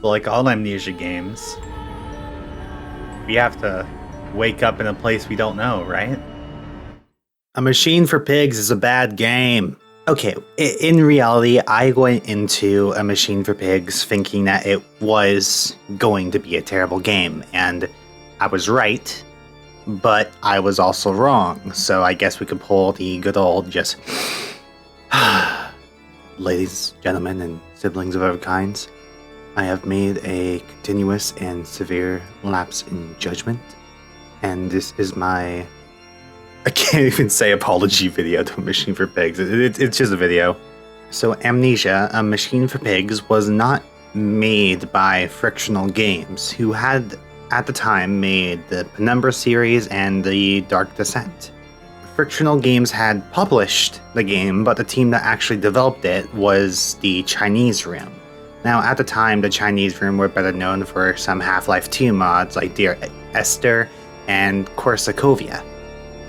Like all Amnesia games, we have to wake up in a place we don't know, right? A Machine for Pigs is a bad game. Okay, in reality, I went into A Machine for Pigs thinking that it was going to be a terrible game, and I was right, but I was also wrong. So I guess we could pull the good old just... Ladies, gentlemen, and siblings of other kinds, I have made a continuous and severe lapse in judgment, and this is my... I can't even say apology video to A Machine for Pigs. It's just a video. So Amnesia, A Machine for Pigs, was not made by Frictional Games, who had, at the time, made the Penumbra series and the Dark Descent. Frictional Games had published the game, but the team that actually developed it was the Chinese Room. Now, at the time, the Chinese Room were better known for some Half-Life 2 mods like Dear Esther and Korsacovia.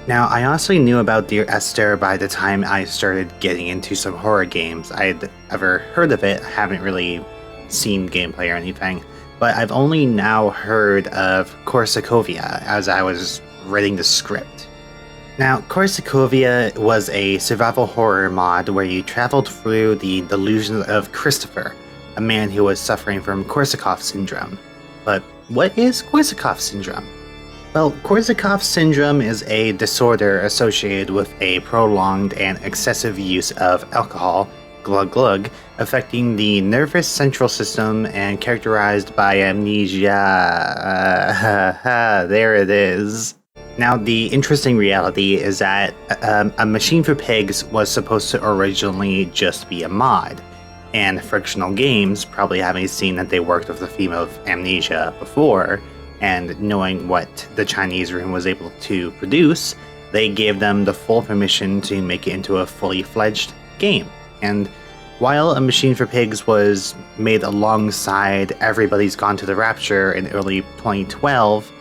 Now, I honestly knew about Dear Esther by the time I started getting into some horror games. I'd ever heard of it, haven't really seen gameplay or anything, but I've only now heard of Korsacovia as I was reading the script. Now, Korsacovia was a survival horror mod where you traveled through the delusions of Christopher, a man who was suffering from Korsakoff syndrome. But what is Korsakoff syndrome? Well, Korsakoff syndrome is a disorder associated with a prolonged and excessive use of alcohol, glug glug, affecting the nervous central system and characterized by amnesia. There it is. Now, the interesting reality is that A Machine for Pigs was supposed to originally just be a mod, and Frictional Games, probably having seen that they worked with the theme of amnesia before, and knowing what the Chinese Room was able to produce, they gave them the full permission to make it into a fully fledged game. And while A Machine for Pigs was made alongside Everybody's Gone to the Rapture in early 2012,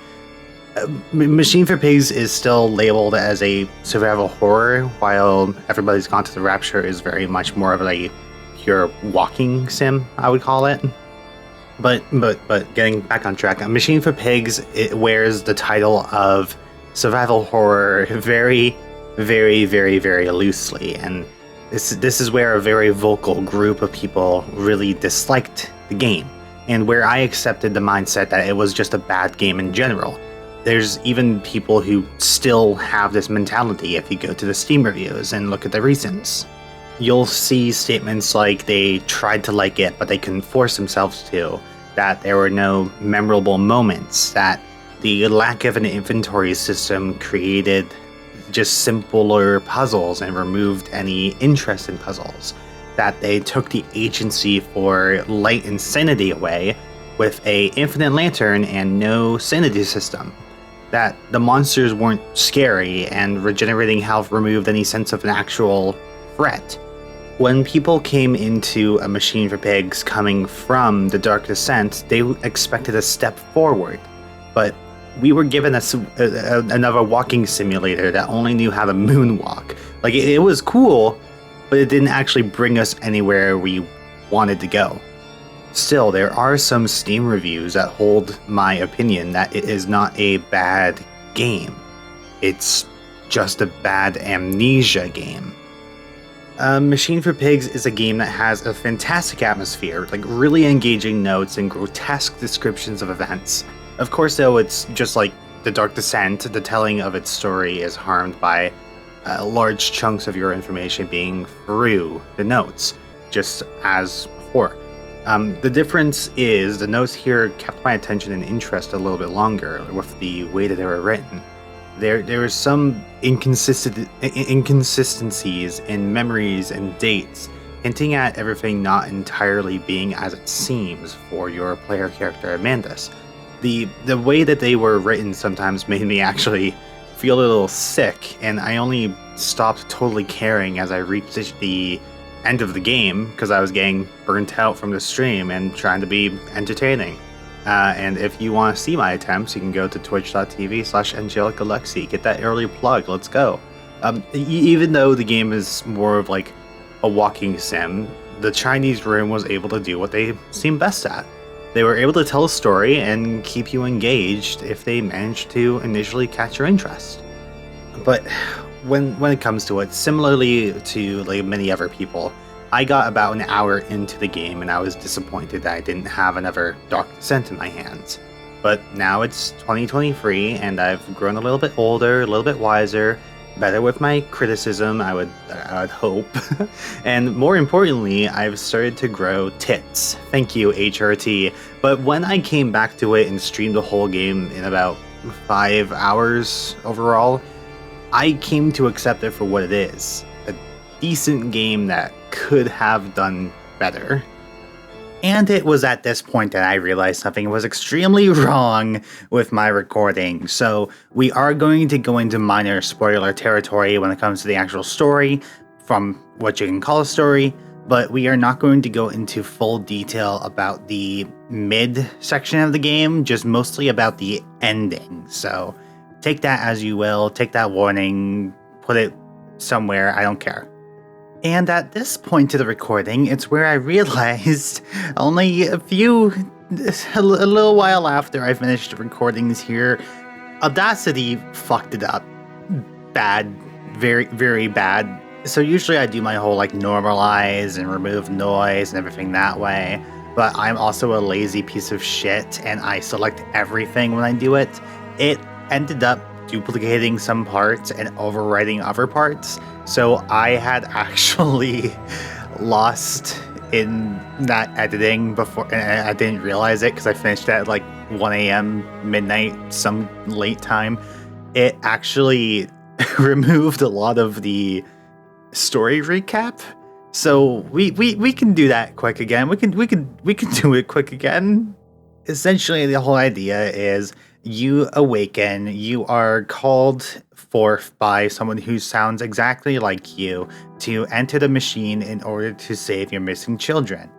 Machine for Pigs is still labeled as a survival horror, while Everybody's Gone to the Rapture is very much more of a pure walking sim, I would call it. But getting back on track, Machine for Pigs, it wears the title of survival horror very, very, very, very loosely, and this is where a very vocal group of people really disliked the game, and where I accepted the mindset that it was just a bad game in general. There's even people who still have this mentality if you go to the Steam reviews and look at the recents. You'll see statements like they tried to like it, but they couldn't force themselves to, that there were no memorable moments, that the lack of an inventory system created just simpler puzzles and removed any interest in puzzles, that they took the agency for light and sanity away with a infinite lantern and no sanity system, that the monsters weren't scary and regenerating health removed any sense of an actual threat. When people came into A Machine for Pigs coming from the Dark Descent, they expected a step forward, but we were given another walking simulator that only knew how to moonwalk. Like, it was cool, but it didn't actually bring us anywhere we wanted to go. Still, there are some Steam reviews that hold my opinion that it is not a bad game. It's just a bad amnesia game. Machine for Pigs is a game that has a fantastic atmosphere, like really engaging notes and grotesque descriptions of events. Of course, though, it's just like The Dark Descent, the telling of its story is harmed by large chunks of your information being through the notes, just as before. The difference is the notes here kept my attention and interest a little bit longer with the way that they were written. There are some inconsistencies in memories and dates, hinting at everything not entirely being as it seems for your player character Amandus. The way that they were written sometimes made me actually feel a little sick, and I only stopped totally caring as I reached the end of the game because I was getting burnt out from the stream and trying to be entertaining. And if you want to see my attempts, you can go to twitch.tv/AngelicaLexi. Get that early plug. Let's go. Even though the game is more of like a walking sim, the Chinese Room was able to do what they seem best at. They were able to tell a story and keep you engaged if they managed to initially catch your interest. But when it comes to it, similarly to like many other people, I got about an hour into the game and I was disappointed that I didn't have another Dark Descent in my hands. But now it's 2023 and I've grown a little bit older, a little bit wiser, better with my criticism, I would hope. And more importantly, I've started to grow tits. Thank you, HRT. But when I came back to it and streamed the whole game in about 5 hours overall, I came to accept it for what it is. A decent game that could have done better. And it was at this point that I realized something was extremely wrong with my recording. So we are going to go into minor spoiler territory when it comes to the actual story, from what you can call a story, but we are not going to go into full detail about the mid section of the game, just mostly about the ending. So take that as you will, take that warning, put it somewhere, I don't care. And at this point to the recording, it's where I realized only a little while after I finished the recordings here, Audacity fucked it up. Bad. Very, very bad. So usually I do my whole like normalize and remove noise and everything that way, but I'm also a lazy piece of shit and I select everything when I do it. It ended up duplicating some parts and overwriting other parts. So I had actually lost in that editing before, and I didn't realize it because I finished at like 1 a.m., midnight, some late time. It actually removed a lot of the story recap. So we can do that quick again. We can do it quick again. Essentially, the whole idea is you awaken, you are called forth by someone who sounds exactly like you to enter the machine in order to save your missing children.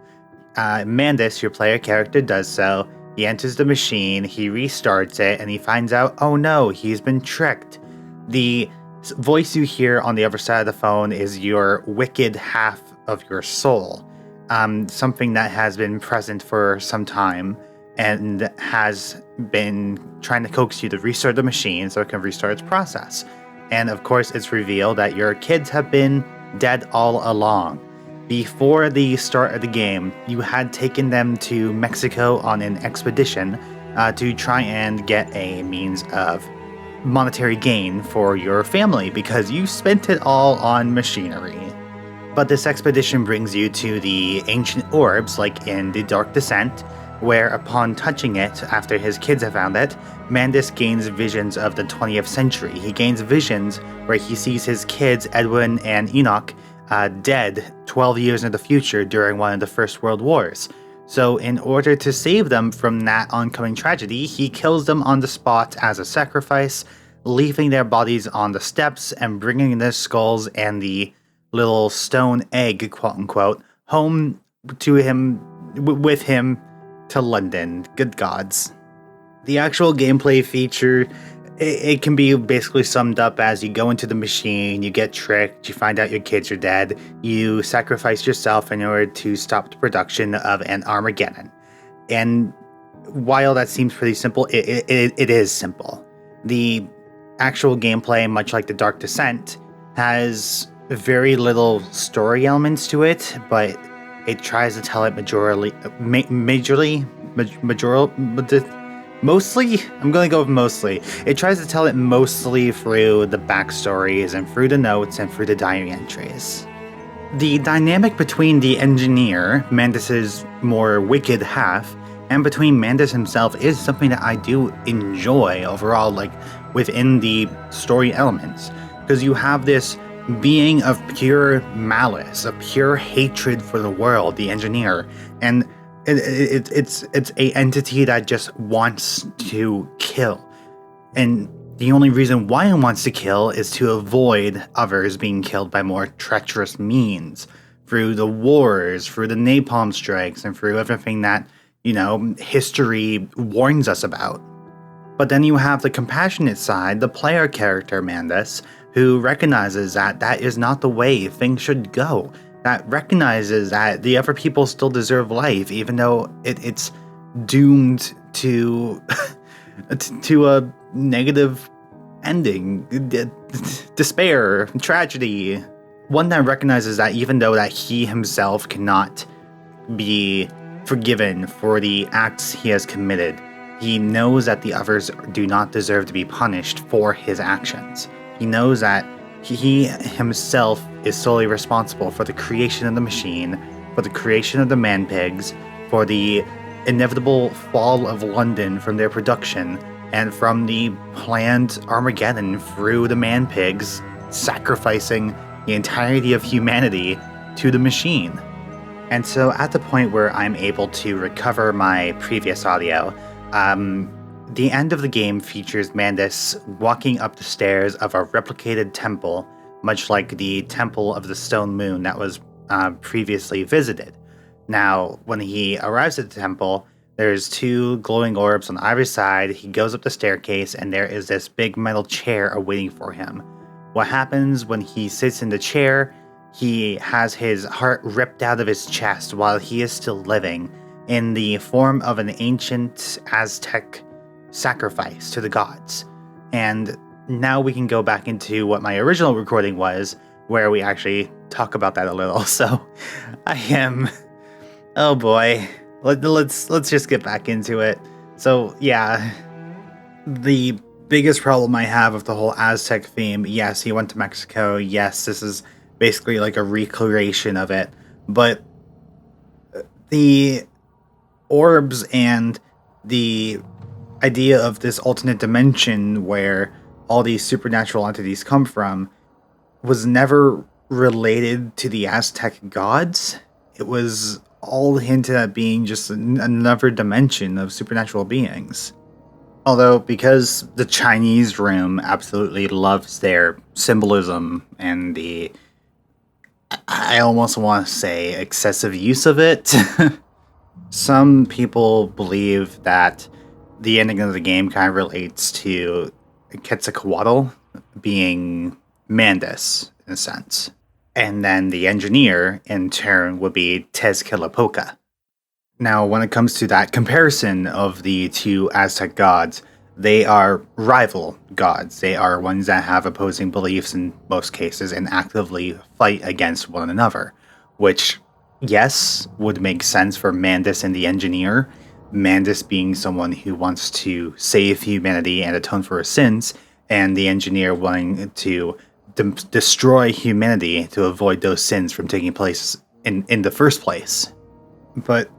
Mandus, your player character, does so. He enters the machine, he restarts it, and he finds out, oh no, he's been tricked. The voice you hear on the other side of the phone is your wicked half of your soul, something that has been present for some time and has been trying to coax you to restart the machine so it can restart its process. And of course, it's revealed that your kids have been dead all along. Before the start of the game, you had taken them to Mexico on an expedition to try and get a means of monetary gain for your family because you spent it all on machinery. But this expedition brings you to the ancient orbs, like in the Dark Descent, where upon touching it, after his kids have found it, Mandus gains visions of the 20th century. He gains visions where he sees his kids, Edwin and Enoch, dead 12 years in the future during one of the First World Wars. So in order to save them from that oncoming tragedy, he kills them on the spot as a sacrifice, leaving their bodies on the steps and bringing their skulls and the little stone egg, quote-unquote, home to him, with him, to London. Good gods. The actual gameplay feature, it can be basically summed up as you go into the machine, you get tricked, you find out your kids are dead, you sacrifice yourself in order to stop the production of an Armageddon. And while that seems pretty simple, it is simple. The actual gameplay, much like the Dark Descent, has very little story elements to it, but it tries to tell it mostly, I'm going to go with mostly. It tries to tell it mostly through the backstories and through the notes and through the diary entries. The dynamic between the engineer, Mandus's more wicked half, and between Mandus himself is something that I do enjoy overall, like within the story elements, because you have this being of pure malice, of pure hatred for the world, the engineer, and it's a entity that just wants to kill, and the only reason why it wants to kill is to avoid others being killed by more treacherous means, through the wars, through the napalm strikes, and through everything that, history warns us about. But then you have the compassionate side, the player character Mandus, who recognizes that that is not the way things should go. That recognizes that the other people still deserve life, even though it's doomed to to a negative ending, despair, tragedy. One that recognizes that even though that he himself cannot be forgiven for the acts he has committed, he knows that the others do not deserve to be punished for his actions. He knows that he himself is solely responsible for the creation of the machine, for the creation of the man-pigs, for the inevitable fall of London from their production, and from the planned Armageddon through the man-pigs sacrificing the entirety of humanity to the machine. And so at the point where I'm able to recover my previous audio, the end of the game features Mandus walking up the stairs of a replicated temple, much like the Temple of the Stone Moon that was previously visited. Now, when he arrives at the temple, there's two glowing orbs on either side. He goes up the staircase, and there is this big metal chair awaiting for him. What happens when he sits in the chair? He has his heart ripped out of his chest while he is still living, in the form of an ancient Aztec sacrifice to the gods. And now we can go back into what my original recording was, where we actually talk about that a little. So I am, oh boy, let's just get back into it. So yeah, the biggest problem I have with the whole Aztec theme, yes, he went to Mexico, yes, this is basically like a recreation of it, but the orbs and the idea of this alternate dimension where all these supernatural entities come from was never related to the Aztec gods. It was all hinted at being just another dimension of supernatural beings. Although, because the Chinese room absolutely loves their symbolism and the, I almost want to say, excessive use of it, some people believe that the ending of the game kind of relates to Quetzalcoatl being Mandus, in a sense. And then the engineer, in turn, would be Tezcatlipoca. Now, when it comes to that comparison of the two Aztec gods, they are rival gods. They are ones that have opposing beliefs in most cases and actively fight against one another, which, yes, would make sense for Mandus and the engineer. Mandus being someone who wants to save humanity and atone for his sins, and the engineer wanting to destroy humanity to avoid those sins from taking place in the first place. But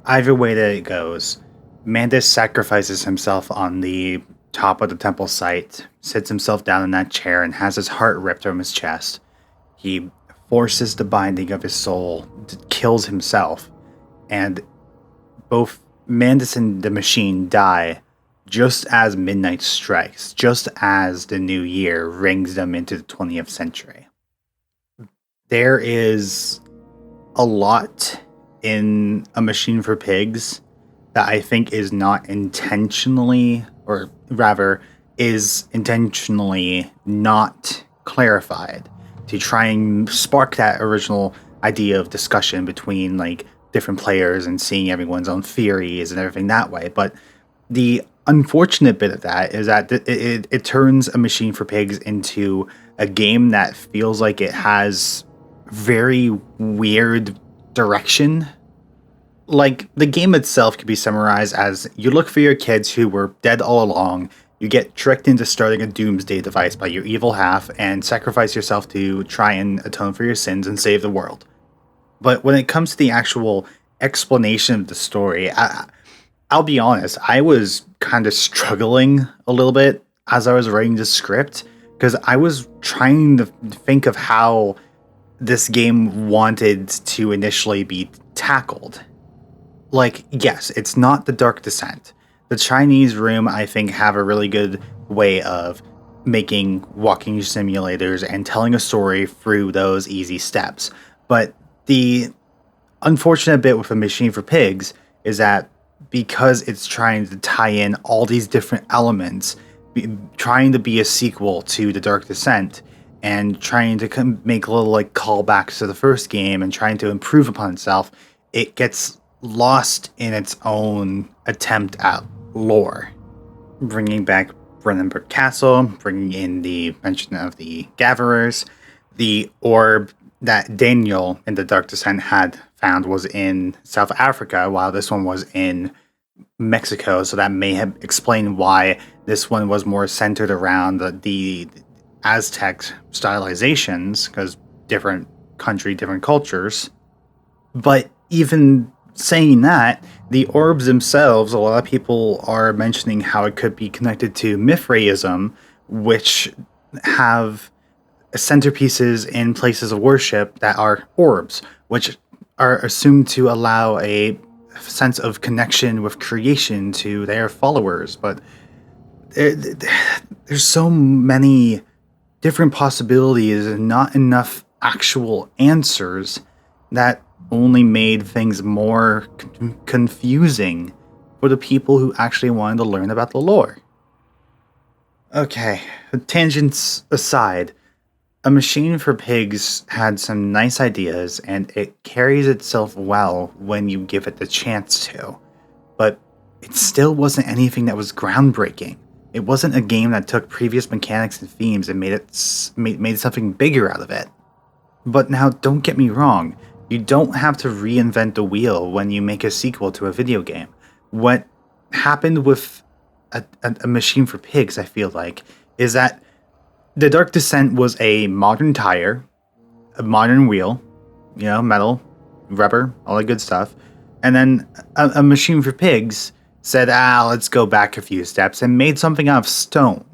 either way that it goes, Mandus sacrifices himself on the top of the temple site, sits himself down in that chair, and has his heart ripped from his chest. He forces the binding of his soul, kills himself, and both Mandus and the machine die just as midnight strikes, just as the new year rings them into the 20th century. There is a lot in A Machine for Pigs that I think is not intentionally, or rather, is intentionally not clarified to try and spark that original idea of discussion between like different players and seeing everyone's own theories and everything that way. But the unfortunate bit of that is that it turns A Machine for Pigs into a game that feels like it has very weird direction. Like, the game itself could be summarized as you look for your kids who were dead all along, you get tricked into starting a doomsday device by your evil half, and sacrifice yourself to try and atone for your sins and save the world. But when it comes to the actual explanation of the story, I'll be honest, I was kind of struggling a little bit as I was writing the script, because I was trying to think of how this game wanted to initially be tackled. Like, yes, it's not the Dark Descent. The Chinese room, I think, have a really good way of making walking simulators and telling a story through those easy steps. But the unfortunate bit with A Machine for Pigs is that because it's trying to tie in all these different elements, trying to be a sequel to The Dark Descent, and trying to make little like callbacks to the first game and trying to improve upon itself, it gets lost in its own attempt at lore, bringing back Brennenburg Castle, bringing in the mention of the Gatherers, the orb that Daniel in the Dark Descent had found was in South Africa, while this one was in Mexico. So that may have explained why this one was more centered around the Aztec stylizations, because different country, different cultures. But even saying that, the orbs themselves, a lot of people are mentioning how it could be connected to Mithraism, which have centerpieces in places of worship that are orbs, which are assumed to allow a sense of connection with creation to their followers. But there's so many different possibilities and not enough actual answers that only made things more confusing for the people who actually wanted to learn about the lore. Okay, tangents aside, A Machine for Pigs had some nice ideas, and it carries itself well when you give it the chance to. But it still wasn't anything that was groundbreaking. It wasn't a game that took previous mechanics and themes and made something bigger out of it. But now, don't get me wrong, you don't have to reinvent the wheel when you make a sequel to a video game. What happened with a Machine for Pigs, I feel like, is that The Dark Descent was a modern tire, a modern wheel, metal, rubber, all that good stuff. And then a Machine for Pigs said, let's go back a few steps and made something out of stone.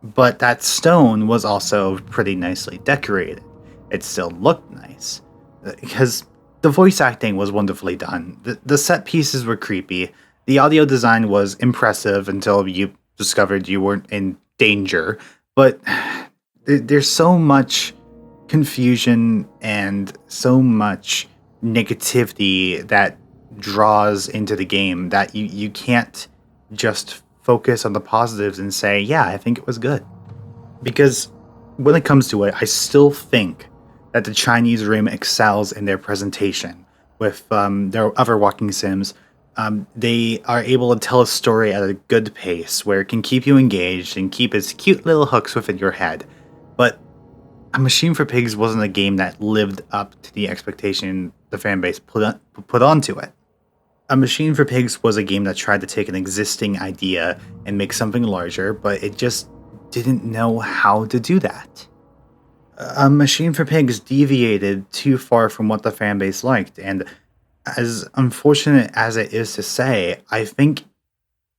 But that stone was also pretty nicely decorated. It still looked nice. Because the voice acting was wonderfully done. The set pieces were creepy. The audio design was impressive until you discovered you weren't in danger. But there's so much confusion and so much negativity that draws into the game that you can't just focus on the positives and say, yeah, I think it was good. Because when it comes to it, I still think that the Chinese room excels in their presentation. With their other walking sims, they are able to tell a story at a good pace where it can keep you engaged and keep its cute little hooks within your head. But A Machine for Pigs wasn't a game that lived up to the expectation the fanbase put onto it. A Machine for Pigs was a game that tried to take an existing idea and make something larger, but it just didn't know how to do that. A Machine for Pigs deviated too far from what the fanbase liked, and as unfortunate as it is to say, I think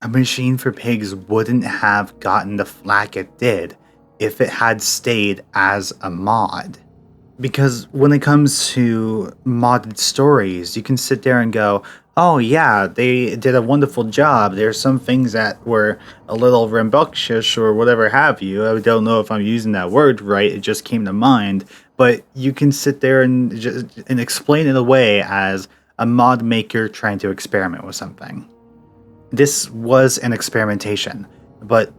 A Machine for Pigs wouldn't have gotten the flack it did if it had stayed as a mod. Because when it comes to modded stories, you can sit there and go, oh yeah, they did a wonderful job. There's some things that were a little rambunctious or whatever have you. I don't know if I'm using that word right. It just came to mind. But you can sit there and explain it away as a mod maker trying to experiment with something. This was an experimentation, but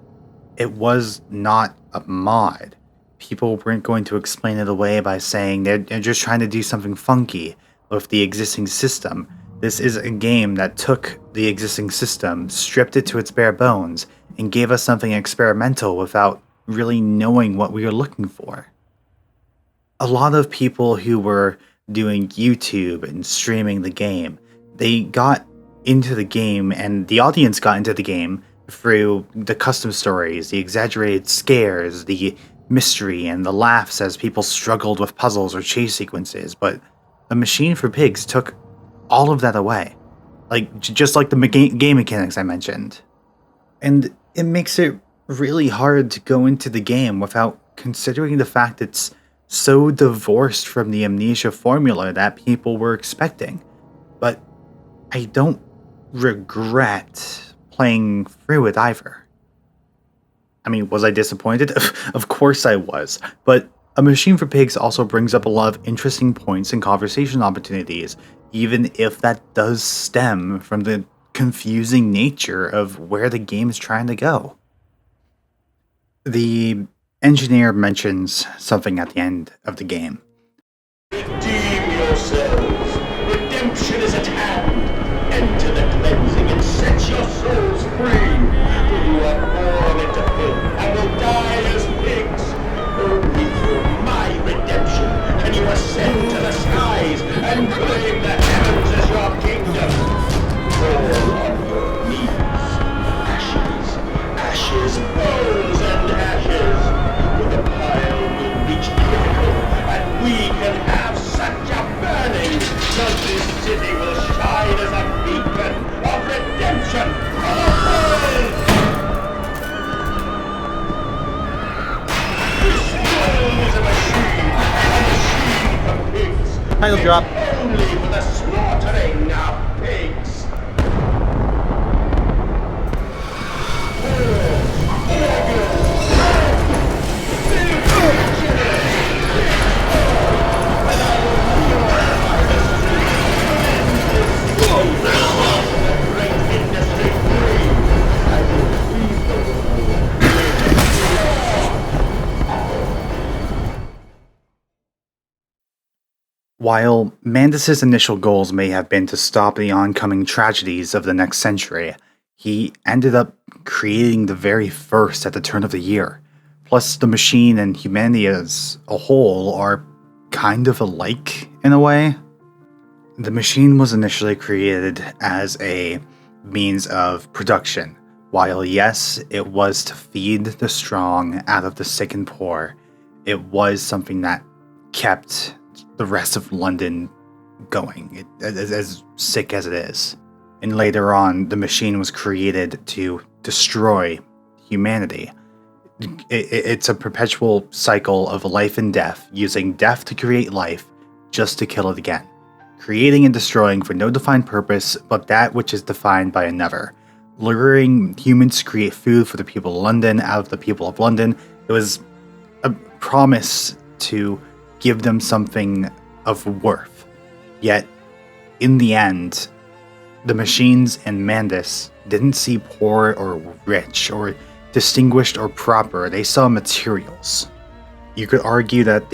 it was not a mod. People weren't going to explain it away by saying they're just trying to do something funky with the existing system. This is a game that took the existing system, stripped it to its bare bones, and gave us something experimental without really knowing what we were looking for. A lot of people who were doing YouTube and streaming the game, they got into the game, and the audience got into the game through the custom stories, the exaggerated scares, the mystery, and the laughs as people struggled with puzzles or chase sequences. But A Machine for Pigs took all of that away, just like the game mechanics I mentioned. And it makes it really hard to go into the game without considering the fact it's so divorced from the Amnesia formula that people were expecting. But I don't regret playing through it either. I mean, was I disappointed? Of course I was. But A Machine for Pigs also brings up a lot of interesting points and conversation opportunities, even if that does stem from the confusing nature of where the game is trying to go. The engineer mentions something at the end of the game. Redeem yourselves. Redemption is at hand. Claim the heavens as your kingdom. Fall on your knees. Ashes, ashes, bones and ashes. For the pile will reach critical, and we can have such a burning that this city will shine as a beacon of redemption for the world. This world is a machine for pigs. Title drop. Only for the slaughtering of pigs. While Mandus's initial goals may have been to stop the oncoming tragedies of the next century, he ended up creating the very first at the turn of the year. Plus, the machine and humanity as a whole are kind of alike in a way. The machine was initially created as a means of production. While yes, it was to feed the strong out of the sick and poor, it was something that kept the rest of London going, as sick as it is. And later on, the machine was created to destroy humanity. It's a perpetual cycle of life and death, using death to create life, just to kill it again. Creating and destroying for no defined purpose, but that which is defined by another. Luring humans to create food for the people of London out of the people of London. It was a promise to give them something of worth. Yet, in the end, the machines and Mandus didn't see poor or rich or distinguished or proper. They saw materials. You could argue that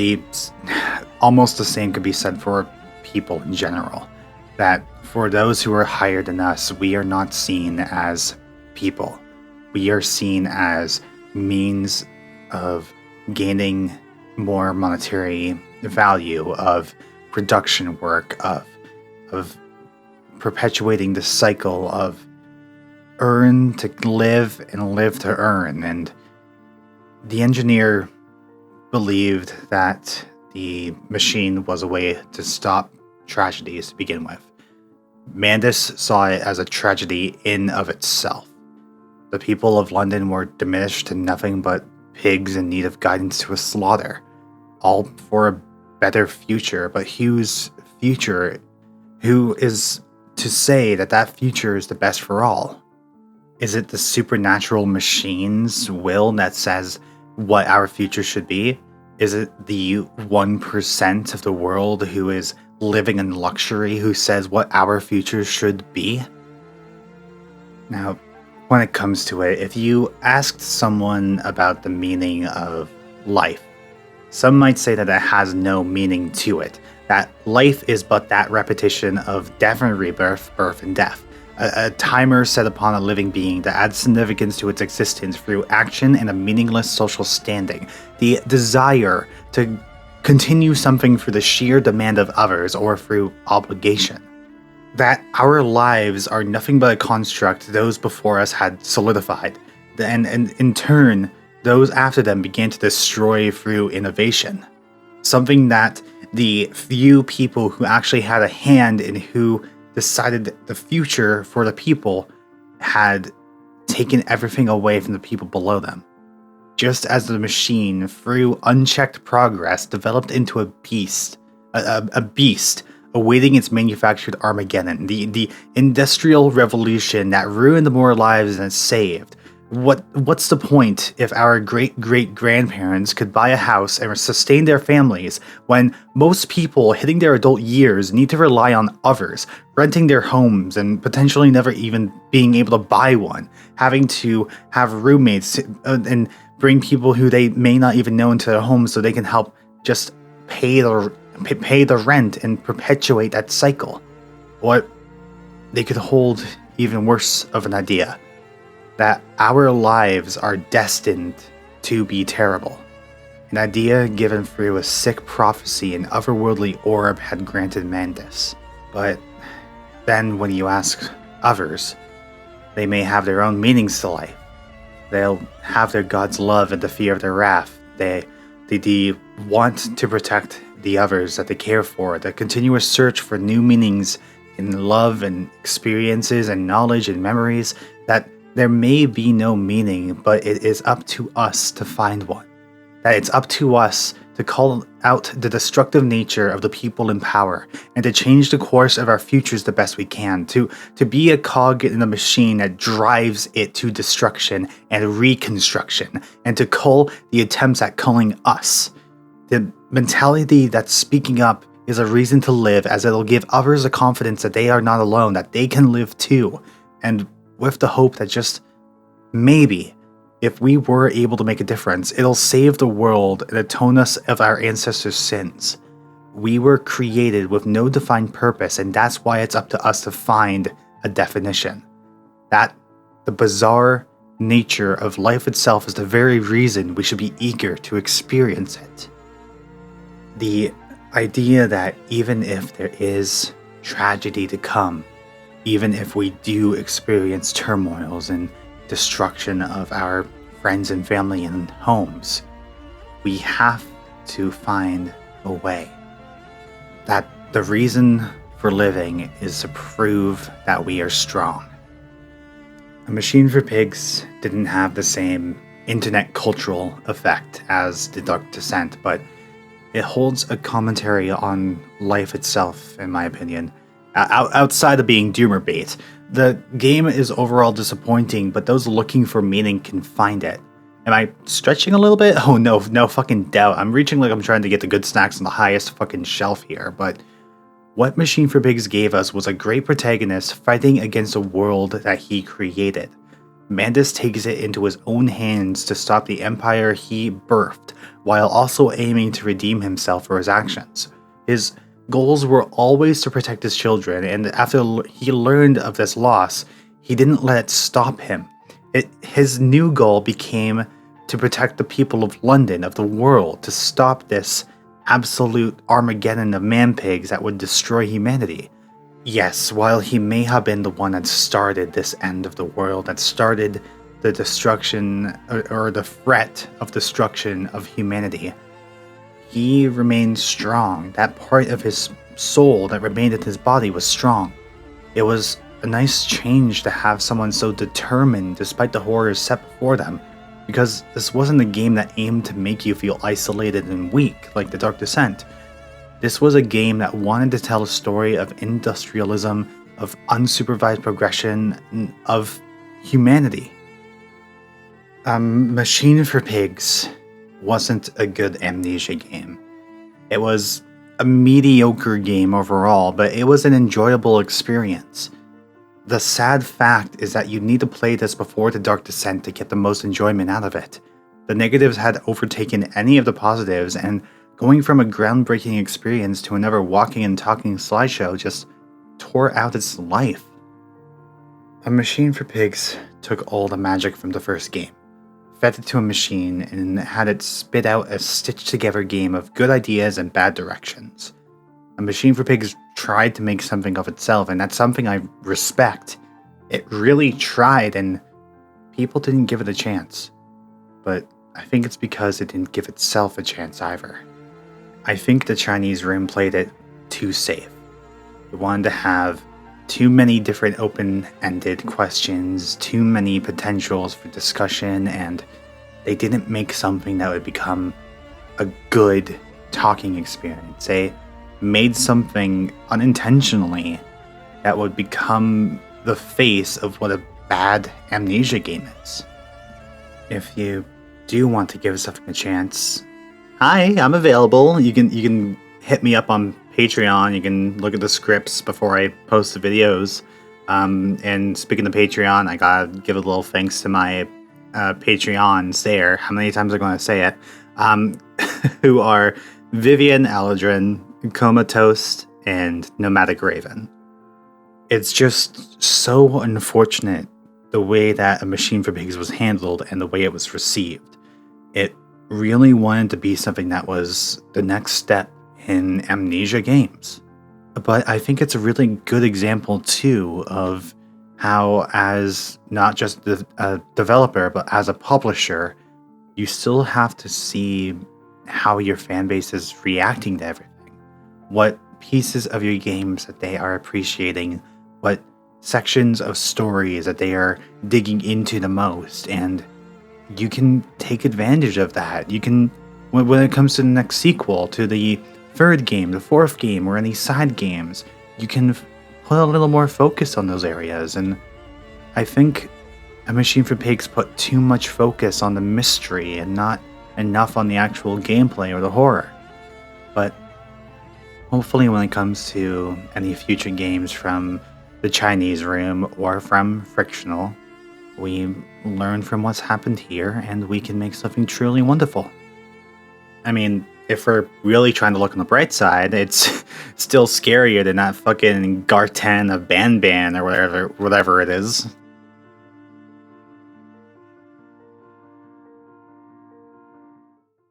almost the same could be said for people in general. That for those who are higher than us, we are not seen as people. We are seen as means of gaining more monetary value, of production work, of perpetuating the cycle of earn to live and live to earn. And the engineer believed that the machine was a way to stop tragedies to begin with. Mandus saw it as a tragedy in of itself. The people of London were diminished to nothing but pigs in need of guidance to a slaughter, all for a better future. But whose future? Who is to say that that future is the best for all? Is it the supernatural machine's will that says what our future should be? Is it the 1% of the world who is living in luxury who says what our future should be? Now, when it comes to it, if you asked someone about the meaning of life, some might say that it has no meaning to it, that life is but that repetition of death and rebirth, birth and death, a timer set upon a living being that adds significance to its existence through action and a meaningless social standing, the desire to continue something for the sheer demand of others or through obligation. That our lives are nothing but a construct those before us had solidified, and in turn, those after them began to destroy through innovation. Something that the few people who actually had a hand in who decided the future for the people had taken everything away from the people below them. Just as the machine, through unchecked progress, developed into a beast awaiting its manufactured Armageddon, the industrial revolution that ruined more lives than it saved. What's the point if our great-great-grandparents could buy a house and sustain their families when most people hitting their adult years need to rely on others, renting their homes and potentially never even being able to buy one, having to have roommates and bring people who they may not even know into their homes so they can help just pay the rent and perpetuate that cycle? Or they could hold even worse of an idea, that our lives are destined to be terrible. An idea given through a sick prophecy an otherworldly orb had granted Mandus. But then when you ask others, they may have their own meanings to life. They'll have their God's love and the fear of their wrath. They want to protect the others that they care for, the continuous search for new meanings in love and experiences and knowledge and memories, that there may be no meaning, but it is up to us to find one. That it's up to us to call out the destructive nature of the people in power and to change the course of our futures the best we can, to be a cog in the machine that drives it to destruction and reconstruction, and to cull the attempts at culling us. The mentality that's speaking up is a reason to live, as it'll give others the confidence that they are not alone, that they can live too, and with the hope that just maybe, if we were able to make a difference, it'll save the world and atone us of our ancestors' sins. We were created with no defined purpose, and that's why it's up to us to find a definition. That the bizarre nature of life itself is the very reason we should be eager to experience it. The idea that even if there is tragedy to come, even if we do experience turmoils and destruction of our friends and family and homes, we have to find a way. That the reason for living is to prove that we are strong. A Machine for Pigs didn't have the same internet cultural effect as The Dark Descent, but it holds a commentary on life itself, in my opinion. Outside of being doomer bait, the game is overall disappointing, but those looking for meaning can find it. Am I stretching a little bit? Oh no fucking doubt. I'm reaching like I'm trying to get the good snacks on the highest fucking shelf here, but what Machine for Pigs gave us was a great protagonist fighting against a world that he created. Mandus takes it into his own hands to stop the empire he birthed, while also aiming to redeem himself for his actions. His goals were always to protect his children, and after he learned of this loss, he didn't let it stop him. His new goal became to protect the people of London, of the world, to stop this absolute Armageddon of man-pigs that would destroy humanity. Yes, while he may have been the one that started this end of the world, that started the destruction, or the threat of destruction of humanity, he remained strong. That part of his soul that remained in his body was strong. It was a nice change to have someone so determined despite the horrors set before them, because this wasn't a game that aimed to make you feel isolated and weak like The Dark Descent. This was a game that wanted to tell a story of industrialism, of unsupervised progression, of humanity. Machine for Pigs wasn't a good Amnesia game. It was a mediocre game overall, but it was an enjoyable experience. The sad fact is that you need to play this before The Dark Descent to get the most enjoyment out of it. The negatives had overtaken any of the positives, and going from a groundbreaking experience to another walking and talking slideshow just tore out its life. A Machine for Pigs took all the magic from the first game, fed it to a machine, and had it spit out a stitched-together game of good ideas and bad directions. A Machine for Pigs tried to make something of itself, and that's something I respect. It really tried, and people didn't give it a chance. But I think it's because it didn't give itself a chance either. I think the Chinese room played it too safe. They wanted to have too many different open-ended questions, too many potentials for discussion, and they didn't make something that would become a good talking experience. They made something unintentionally that would become the face of what a bad Amnesia game is. If you do want to give something a chance, hi, I'm available. You can hit me up on Patreon. You can look at the scripts before I post the videos. And speaking of Patreon, I gotta give a little thanks to my Patreons there. How many times am I going to say it? Who are Vivian Aladrin, Comatose, and Nomadic Raven. It's just so unfortunate the way that A Machine for Pigs was handled and the way it was received. It really wanted to be something that was the next step in Amnesia games. But I think it's a really good example too of how, as not just a developer, but as a publisher, you still have to see how your fan base is reacting to everything. What pieces of your games that they are appreciating, what sections of stories that they are digging into the most, and you can take advantage of that. You can, when it comes to the next sequel, to the third game, the fourth game, or any side games, you can put a little more focus on those areas. And I think A Machine for Pigs put too much focus on the mystery and not enough on the actual gameplay or the horror. But hopefully when it comes to any future games from the Chinese room or from Frictional, we learn from what's happened here and we can make something truly wonderful. I mean, if we're really trying to look on the bright side, it's still scarier than that fucking Garten of Ban or whatever it is.